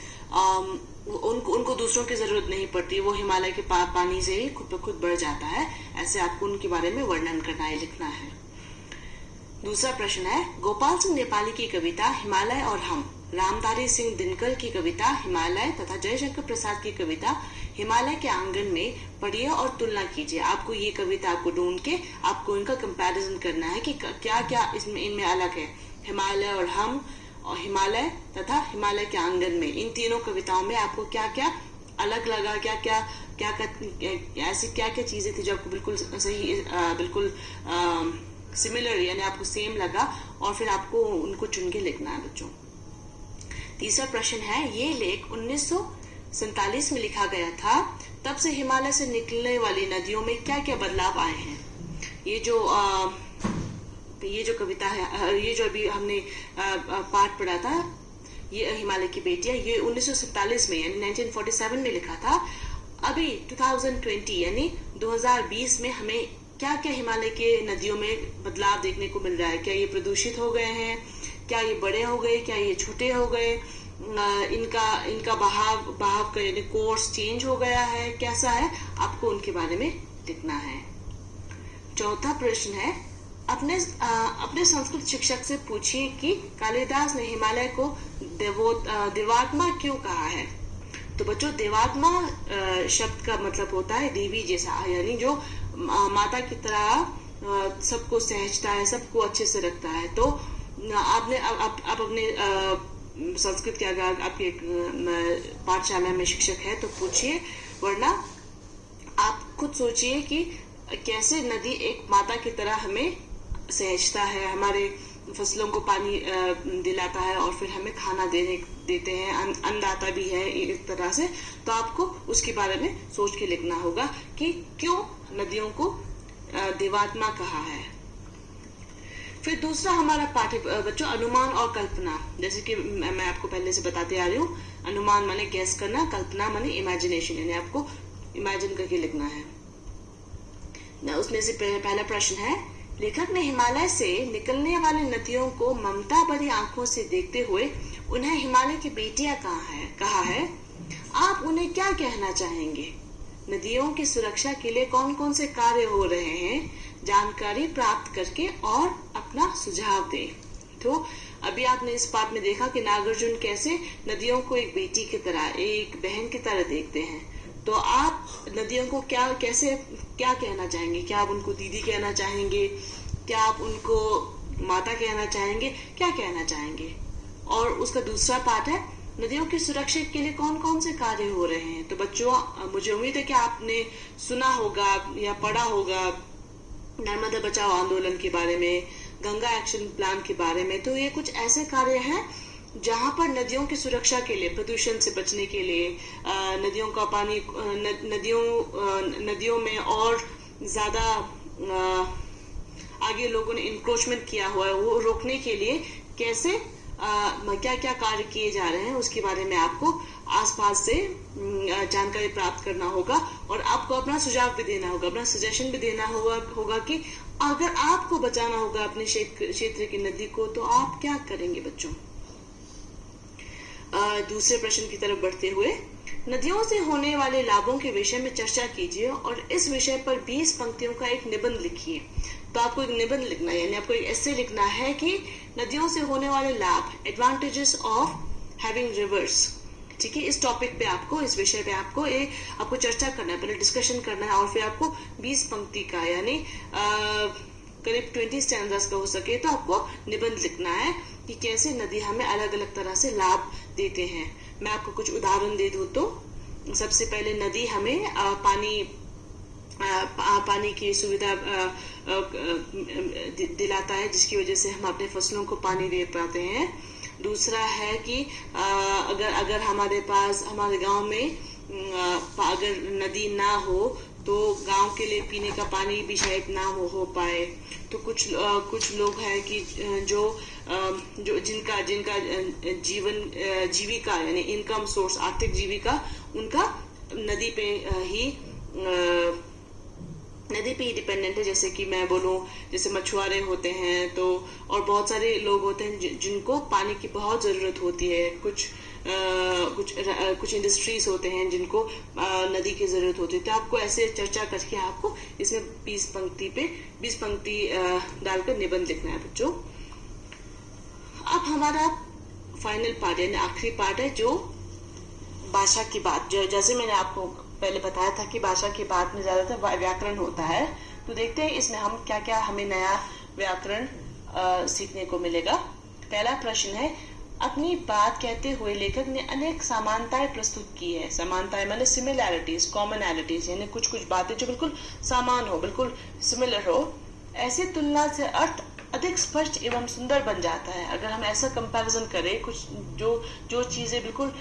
उनको दूसरों की जरूरत नहीं पड़ती, वो हिमालय के पानी से ही खुद पे खुद बढ़ जाता है। ऐसे आपको उनके बारे में वर्णन करना है, लिखना है। दूसरा प्रश्न है, गोपाल सिंह नेपाली की कविता हिमालय और हम, रामधारी सिंह दिनकर की कविता हिमालय तथा जयशंकर प्रसाद की कविता हिमालय के आंगन में पढ़िए और तुलना कीजिए। आपको ये कविता आपको ढूंढ के आपको इनका कंपैरिजन करना है कि क्या क्या इनमें अलग है। हिमालय और हम, और हिमालय तथा हिमालय के आंगन में, इन तीनों कविताओं में आपको क्या क्या अलग लगा, ऐसी क्या क्या चीजें थी जो आपको बिल्कुल सही, बिल्कुल सिमिलर, यानी आपको सेम लगा, और फिर आपको उनको चुन के लिखना है बच्चों। तीसरा प्रश्न है, ये लेख 1947 में लिखा गया था, तब से हिमालय से निकलने वाली नदियों में क्या क्या बदलाव आए हैं। ये जो ये जो कविता है, ये जो अभी हमने पाठ पढ़ा था, ये हिमालय की बेटियां, ये 1947 में यानी 1947 में लिखा था। अभी 2020 यानी 2020 में हमें क्या क्या हिमालय के नदियों में बदलाव देखने को मिल रहा है? क्या ये प्रदूषित हो गए हैं? क्या ये बड़े हो गए? क्या ये छोटे हो गए? इनका बहाव का यानी कोर्स चेंज हो गया है? कैसा है? आपको उनके बारे में लिखना है। चौथा प्रश्न है, अपने संस्कृत शिक्षक से पूछिए कि कालिदास ने हिमालय को देवात्मा क्यों कहा है। तो बच्चों, देवात्मा शब्द का मतलब होता है देवी जैसा, यानी जो माता की तरह सबको सहजता है, सबको अच्छे से रखता है। तो आप अपने संस्कृत के अगर आपके पाठशाला में शिक्षक है तो पूछिए, वरना आप खुद सोचिए कि कैसे नदी एक माता की तरह हमें सहजता है, हमारे फसलों को पानी दिलाता है और फिर हमें खाना देते हैं, अन्नदाता भी है एक तरह से। तो आपको उसके बारे में सोच के लिखना होगा कि क्यों नदियों को देवात्मा कहा है। फिर दूसरा हमारा पाठ है बच्चों, अनुमान और कल्पना। जैसे कि मैं आपको पहले से बताते आ रही हूँ, अनुमान माने गैस करना, कल्पना माने इमेजिनेशन, यानी आपको इमेजिन करके लिखना है। उसमें से पहला प्रश्न है, लेखक ने हिमालय से निकलने वाली नदियों को ममता भरी आंखों से देखते हुए उन्हें हिमालय की बेटियां कहा है। आप उन्हें क्या कहना चाहेंगे? नदियों की सुरक्षा के लिए कौन कौन से कार्य हो रहे हैं, जानकारी प्राप्त करके और अपना सुझाव दें। तो अभी आपने इस पाठ में देखा कि नागार्जुन कैसे नदियों को एक बेटी की तरह, एक बहन की तरह देखते हैं। तो आप नदियों को क्या कहना चाहेंगे? क्या आप उनको दीदी कहना चाहेंगे? क्या आप उनको माता कहना चाहेंगे? क्या कहना चाहेंगे? और उसका दूसरा पार्ट है, नदियों की सुरक्षा के लिए कौन कौन से कार्य हो रहे हैं। तो बच्चों, मुझे उम्मीद है कि आपने सुना होगा या पढ़ा होगा नर्मदा बचाओ आंदोलन के बारे में, गंगा एक्शन प्लान के बारे में। तो ये कुछ ऐसे कार्य हैं जहां पर नदियों की सुरक्षा के लिए, प्रदूषण से बचने के लिए, नदियों का पानी नदियों में और ज्यादा आगे लोगों ने इंक्रोचमेंट किया हुआ है, वो रोकने के लिए कैसे क्या क्या कार्य किए जा रहे हैं, उसके बारे में आपको आसपास से जानकारी प्राप्त करना होगा। और आपको अपना सुझाव भी देना होगा, अपना सजेशन भी देना होगा कि अगर आपको बचाना होगा अपने क्षेत्र की नदी को, तो आप क्या करेंगे बच्चों। दूसरे प्रश्न की तरफ बढ़ते हुए, नदियों से होने वाले लाभों के विषय में चर्चा कीजिए और इस विषय पर 20 पंक्तियों का एक निबंध लिखिए। तो आपको एक निबंध लिखना है, यानी आपको एक ऐसे लिखना है कि नदियों से होने वाले लाभ, एडवांटेजेस ऑफ हैविंग रिवर्स। ठीक है, इस टॉपिक पे आपको, इस विषय पे आपको चर्चा करना है, पहले डिस्कशन करना है और फिर आपको 20 पंक्ति का यानी करीब 20 स्टैंडर्स का हो सके तो आपको निबंध लिखना है कि कैसे नदी हमें अलग अलग तरह से लाभ देते हैं। मैं आपको कुछ उदाहरण दे दूं तो सबसे पहले नदी हमें पानी की सुविधा दिलाता है, जिसकी वजह से हम अपने फसलों को पानी दे पाते हैं। दूसरा है कि अगर हमारे गांव में अगर नदी ना हो तो गांव के लिए पीने का पानी भी शायद ना हो पाए। तो कुछ लोग हैं कि जो जिनका जीविका यानी इनकम सोर्स, आर्थिक जीविका उनका नदी पे ही डिपेंडेंट है। जैसे कि मैं बोलूं, जैसे मछुआरे होते हैं तो, और बहुत सारे लोग होते हैं जिनको पानी की बहुत जरूरत होती है। कुछ इंडस्ट्रीज होते हैं जिनको नदी की जरूरत होती है। तो आपको ऐसे चर्चा करके आपको इसमें 20 पंक्ति डालकर निबंध लिखना है बच्चों। अब हमारा फाइनल पार्ट यानी आखिरी पार्ट है जो भाषा की बात। जैसे मैंने आपको पहले बताया था कि भाषा की बात में ज्यादातर व्याकरण होता है। तो देखते हैं इसमें हम क्या हमें नया व्याकरण सीखने को मिलेगा। पहला प्रश्न है, अपनी बात कहते हुए लेखक ने अनेक समानताएं प्रस्तुत की है। समानताएं माने सिमिलैरिटीज, कॉमनैलिटीज, यानी कुछ बातें जो बिल्कुल समान हो, बिल्कुल सिमिलर हो। ऐसी तुलना से अर्थ अधिक स्पष्ट एवं सुंदर बन जाता है। अगर हम ऐसा कंपैरिजन करें, कुछ जो चीजें बिल्कुल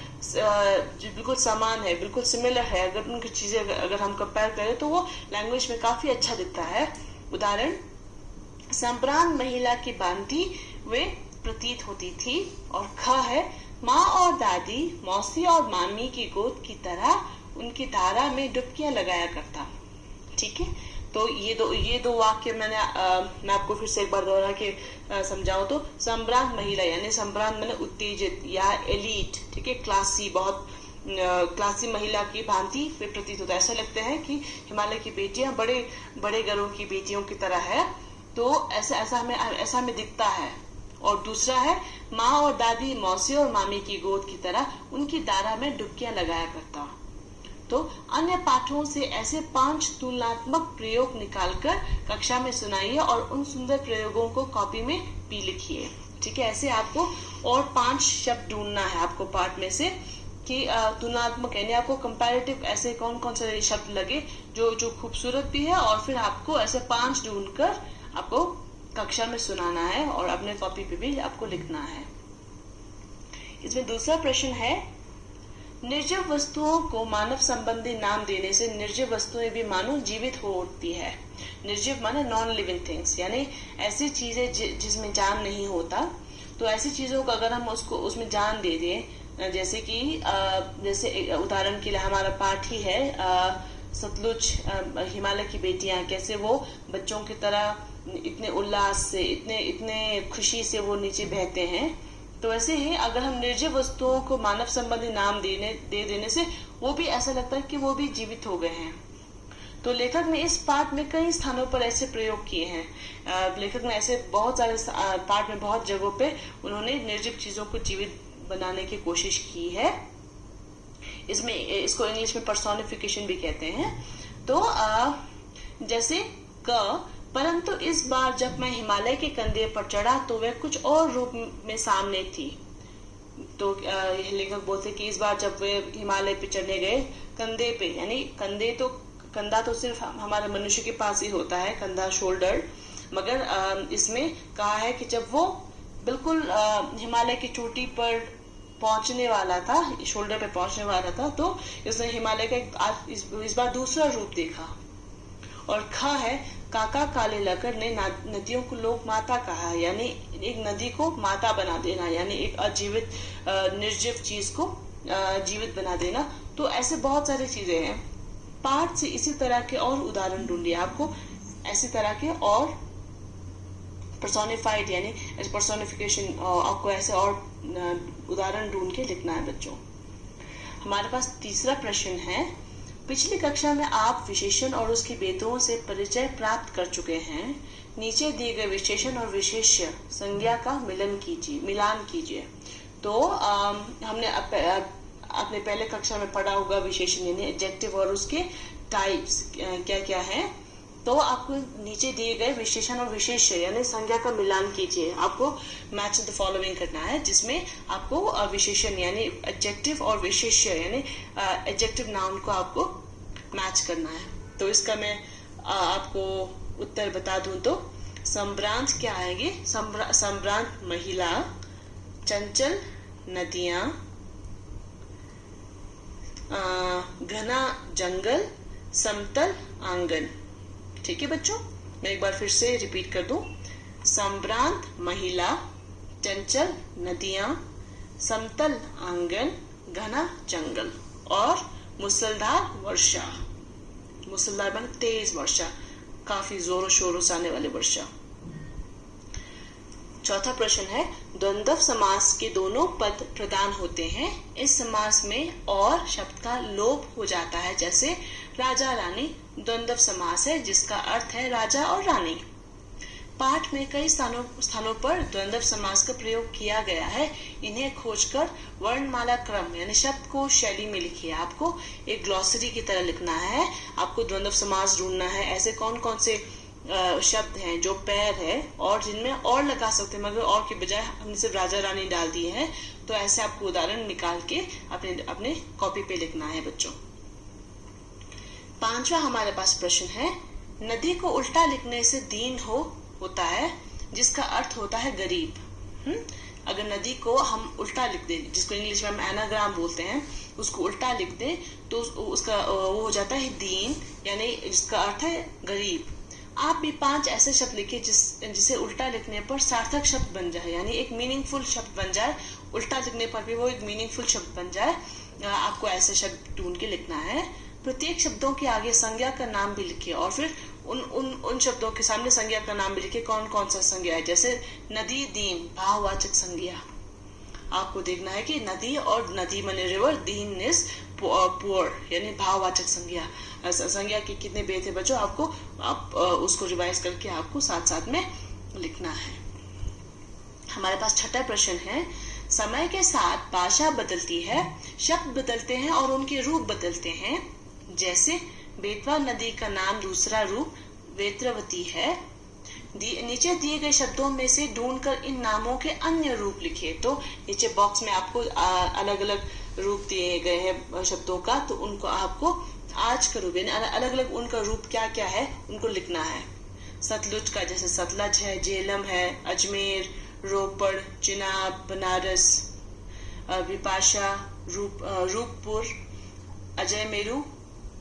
समान है, बिल्कुल सिमिलर है, अगर उनकी चीजें अगर हम कंपेयर करें तो वो लैंग्वेज में काफी अच्छा दिखता है। उदाहरण, संभ्रांत महिला की भांति वे प्रतीत होती थी। और ख है, माँ और दादी, मौसी और मामी की गोद की तरह उनकी धारा में डुबकियां लगाया करता। ठीक है, तो ये दो वाक्य मैं आपको फिर से एक बार दोहरा के समझाऊं तो संभ्रांत महिला यानी संभ्रांत मैंने उत्तेजित या एलीट, ठीक है, क्लासी, बहुत क्लासी महिला की भांति वे प्रतीत होता है। ऐसा लगता है कि हिमालय की बेटियां बड़े बड़े घरों की बेटियों की तरह है, तो ऐसा हमें दिखता है। और दूसरा है, माँ और दादी, मौसी और मामी की गोद की तरह उनकी धारा में डुबकियां लगाया करता। तो अन्य पाठों से ऐसे 5 तुलनात्मक प्रयोग निकालकर कक्षा में सुनाइए और उन सुंदर प्रयोगों को कॉपी में भी लिखिए। ठीक है, ऐसे आपको और 5 शब्द ढूंढना है आपको पाठ में से कि तुलनात्मक यानी आपको कंपैरेटिव ऐसे कौन कौन से शब्द लगे जो खूबसूरत भी है, और फिर आपको ऐसे 5 ढूंढकर आपको कक्षा में सुनाना है और अपने कॉपी पे भी आपको लिखना है। इसमें दूसरा प्रश्न है, निर्जीव वस्तुओं को मानव संबंधी नाम देने से निर्जीव वस्तुएं भी मानो जीवित हो उठती है। निर्जीव माने नॉन लिविंग थिंग्स, यानी ऐसी चीजें जिसमें जान नहीं होता। तो ऐसी चीजों को अगर हम उसमें जान दे दें, जैसे कि जैसे उदाहरण के लिए हमारा पाठ ही है सतलुज, हिमालय की बेटियां, कैसे वो बच्चों की तरह इतने उल्लास से, इतने खुशी से वो नीचे बहते हैं। तो ऐसे ही अगर हम निर्जीव वस्तुओं को मानव संबंधी नाम दे देने से वो भी ऐसा लगता है कि वो भी जीवित हो गए हैं। तो लेखक ने इस पाठ में कई स्थानों पर ऐसे प्रयोग किए हैं। लेखक ने ऐसे बहुत सारे पाठ में बहुत जगहों पे उन्होंने निर्जीव चीजों को जीवित बनाने की कोशिश की है। इसको इंग्लिश में पर्सोनिफिकेशन भी कहते हैं। तो जैसे क, परंतु इस बार जब मैं हिमालय के कंधे पर चढ़ा तो वह कुछ और रूप में सामने थी। तो लेखक बोलते कि इस बार जब वे हिमालय पे चढ़ने गए कंधे पे, यानी कंधा तो सिर्फ हमारे मनुष्य के पास ही होता है, कंधा, शोल्डर, मगर इसमें कहा है कि जब वो बिल्कुल हिमालय की चोटी पर पहुंचने वाला था, शोल्डर पे पहुंचने वाला था, तो इसने हिमालय का इस बार दूसरा रूप देखा। और ख है, काका काले लकर ने नदियों को लोग माता कहा, यानी एक नदी को माता बना देना, यानी एक अजीवित निर्जीव चीज को जीवित बना देना। तो ऐसे बहुत सारी चीजें हैं। पाठ से इसी तरह के और उदाहरण ढूंढिए, आपको ऐसी तरह के और पर्सोनिफाइड यानी पर्सोनिफिकेशन, आपको ऐसे और उदाहरण ढूंढ के लिखना है बच्चों। हमारे पास तीसरा प्रश्न है, पिछली कक्षा में आप विशेषण और उसकी भेदों से परिचय प्राप्त कर चुके हैं। नीचे दिए गए विशेषण और विशेष्य संज्ञा का मिलान कीजिए। तो हमने अपने पहले कक्षा में पढ़ा होगा विशेषण यानी एडजेक्टिव और उसके टाइप्स क्या क्या है। तो आपको नीचे दिए गए विशेषण और विशेष्य यानी संज्ञा का मिलान कीजिए। आपको मैच द फॉलोइंग करना है, जिसमें आपको विशेषण यानी एडजेक्टिव और विशेष्य यानी एडजेक्टिव नाउन को आपको मैच करना है। तो इसका मैं आपको उत्तर बता दूं तो संभ्रांत क्या आएगी, संभ्रांत महिला, चंचल नदियां, घना जंगल, समतल आंगन। ठीक है बच्चों, मैं एक बार फिर से रिपीट कर दूं, संभ्रांत महिला, चंचल नदियां, समतल आंगन, घना जंगल और मूसलधार वर्षा। मूसलधार माने तेज वर्षा, काफी जोरों शोरों से आने वाली वर्षा। चौथा प्रश्न है, द्वंद्व समास के दोनों पद प्रधान होते हैं। इस समास में और शब्द का लोप हो जाता है, जैसे राजा रानी द्वंद्व समास है जिसका अर्थ है राजा और रानी। पाठ में कई स्थानों पर द्वंद्व समास का प्रयोग किया गया है। इन्हें खोजकर वर्णमाला क्रम यानी शब्द को शैली में लिखिए। आपको एक ग्लॉसरी की तरह लिखना है, आपको द्वंद्व समास ढूंढना है। ऐसे कौन कौन से शब्द हैं जो पैर है और जिनमें और लगा सकते हैं, मगर और के बजाय हमने सिर्फ राजा रानी डाल दिए हैं। तो ऐसे आपको उदाहरण निकाल के अपने कॉपी पे लिखना है बच्चों। पांचवा हमारे पास प्रश्न है, नदी को उल्टा लिखने से दीन होता है जिसका अर्थ होता है गरीब। अगर नदी को हम उल्टा लिख दें, जिसको इंग्लिश में हम एनाग्राम बोलते हैं, उसको उल्टा लिख दें तो उसका वो हो जाता है दीन, यानी जिसका अर्थ है गरीब। आप भी 5 ऐसे शब्द लिखिए जिसे उल्टा लिखने पर सार्थक शब्द बन जाए, यानी एक मीनिंगफुल शब्द बन जाए, उल्टा लिखने पर भी वो एक मीनिंगफुल शब्द बन जाए। आपको ऐसे शब्द ढूंढ के लिखना है। प्रत्येक शब्दों के आगे संज्ञा का नाम भी लिखिए और फिर उन शब्दों के सामने संज्ञा का नाम भी लिखिए, कौन कौन सा संज्ञा है। जैसे नदी, दीन, भाववाचक संज्ञा। आपको देखना है कि नदी और नदी माने रिवर, दीन इज पुअर, यानी भाववाचक संज्ञा। संज्ञा के कितने भेद है बच्चों, आप उसको रिवाइज करके आपको साथ साथ में लिखना है। हमारे पास छठा प्रश्न है, समय के साथ भाषा बदलती है, शब्द बदलते हैं और उनके रूप बदलते हैं। जैसे बेतवा नदी का नाम दूसरा रूप वेत्रवती है। नीचे दिए गए शब्दों में से ढूंढकर इन नामों के अन्य रूप लिखिए। तो नीचे बॉक्स में आपको अलग अलग रूप दिए गए हैं शब्दों का, तो उनको आपको आज का रूप यानी अलग अलग उनका रूप क्या क्या है उनको लिखना है। सतलुज का जैसे सतलज है, झेलम है, अजमेर, रोपड़, चिनाब, बनारस, विपाशा, रूपपुर, अजय मेरू,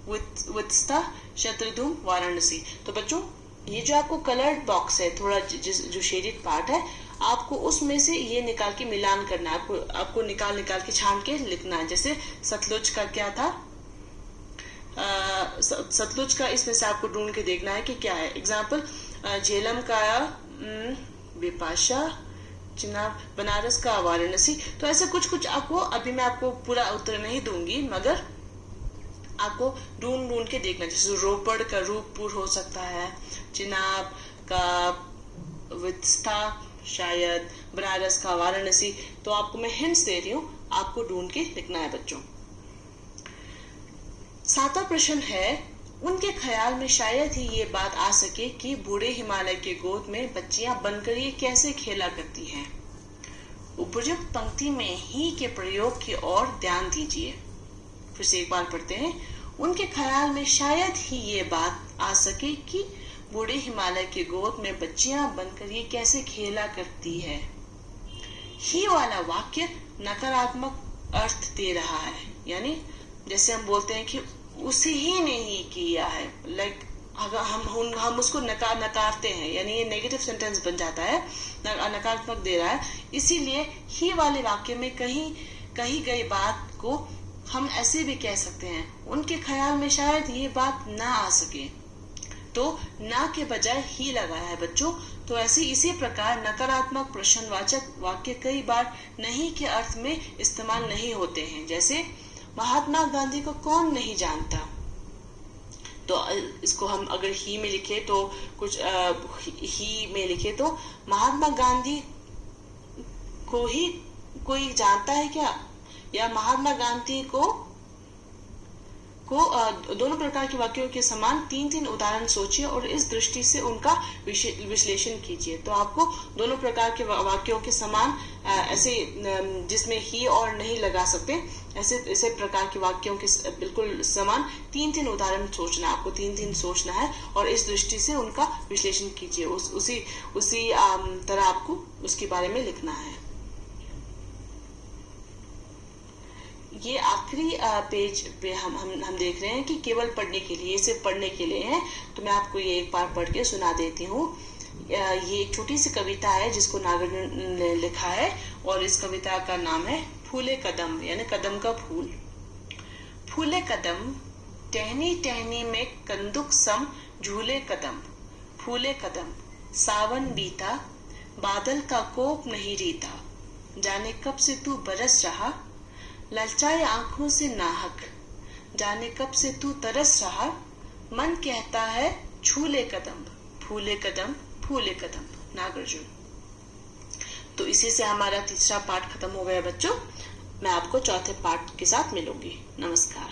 वित्स्ता, शत्रुधुम, वाराणसी। तो बच्चों ये जो आपको कलर्ड बॉक्स है, थोड़ा जो शेडेड पार्ट है, आपको उसमें से ये निकाल के मिलान करना है। आपको निकाल के छान के लिखना है। जैसे सतलुज का क्या था, सतलुज का इसमें से आपको ढूंढ के देखना है कि क्या है। एग्जाम्पल, झेलम का विपाशा, चिनाब, बनारस का वाराणसी। तो ऐसे कुछ आपको, अभी मैं आपको पूरा उत्तर नहीं दूंगी, मगर आपको ढूंढ के देखना। जैसे रोपड़ का रूपपुर हो सकता है, चिनाब का वित्स्ता शायद, बनारस का वाराणसी। तो आपको मैं हिंट्स दे रही हूँ, आपको ढूंढ के लिखना है बच्चों। सातवां प्रश्न है, उनके ख्याल में शायद ही ये बात आ सके कि बूढ़े हिमालय के गोद में बच्चियां बनकर ये कैसे खेला करती हैं। उपयुक्त पंक्ति में ही के प्रयोग की ओर ध्यान दीजिए। फिर से एक बार पढ़ते हैं। उनके ख्याल में शायद ही ये बात आ सके कि बूढ़े हिमालय के गोद में बच्चियां बनकर ये कैसे खेला करती है। ही वाला वाक्य नकारात्मक अर्थ दे रहा है, यानी जैसे हम बोलते हैं कि उसे ही ने ही किया है, लाइक अगर हम उसको नकारते हैं, यानी ये नेगेटिव सेंटेंस बन जाता है, नकारात्मक दे रहा है। इसीलिए ही वाले वाक्य में कही गई बात को हम ऐसे भी कह सकते हैं, उनके ख्याल में शायद ये बात ना आ सके, तो ना के बजाय ही लगाया है बच्चों। तो ऐसे इसी प्रकार नकारात्मक प्रश्नवाचक वाक्य कई बार नहीं के अर्थ में इस्तेमाल नहीं होते हैं। जैसे महात्मा गांधी को कौन नहीं जानता, तो इसको हम अगर ही में लिखे तो कुछ ही में लिखे तो महात्मा गांधी को ही कोई जानता है क्या, या महात्मा गांधी को दोनों प्रकार के वाक्यों के समान 3 उदाहरण सोचिए और इस दृष्टि से उनका विश्लेषण कीजिए। तो आपको दोनों प्रकार के वाक्यों के समान ऐसे जिसमें ही और नहीं लगा सकते, ऐसे प्रकार के वाक्यों के बिल्कुल समान 3 उदाहरण सोचना, आपको 3 सोचना है और इस दृष्टि से उनका विश्लेषण कीजिए। उसी तरह आपको उसके बारे में लिखना है। ये आखिरी पेज पे हम देख रहे हैं कि केवल पढ़ने के लिए, सिर्फ पढ़ने के लिए है। तो मैं आपको ये एक बार पढ़ के सुना देती हूँ। ये एक छोटी सी कविता है जिसको नागार्जुन ने लिखा है और इस कविता का नाम है फूले कदम, यानी कदम का फूल। फूले कदम टहनी टहनी में कंदुक सम झूले कदम, फूले कदम सावन बीता बादल का कोप नहीं रीता, जाने कब से तू बरस रहा ललचाए आंखों से नाहक, जाने कब से तू तरस रहा मन कहता है छूले कदम, फूले कदम फूले कदम। नागार्जुन। तो इसी से हमारा तीसरा पाठ खत्म हो गया बच्चों। मैं आपको चौथे पाठ के साथ मिलूंगी। नमस्कार।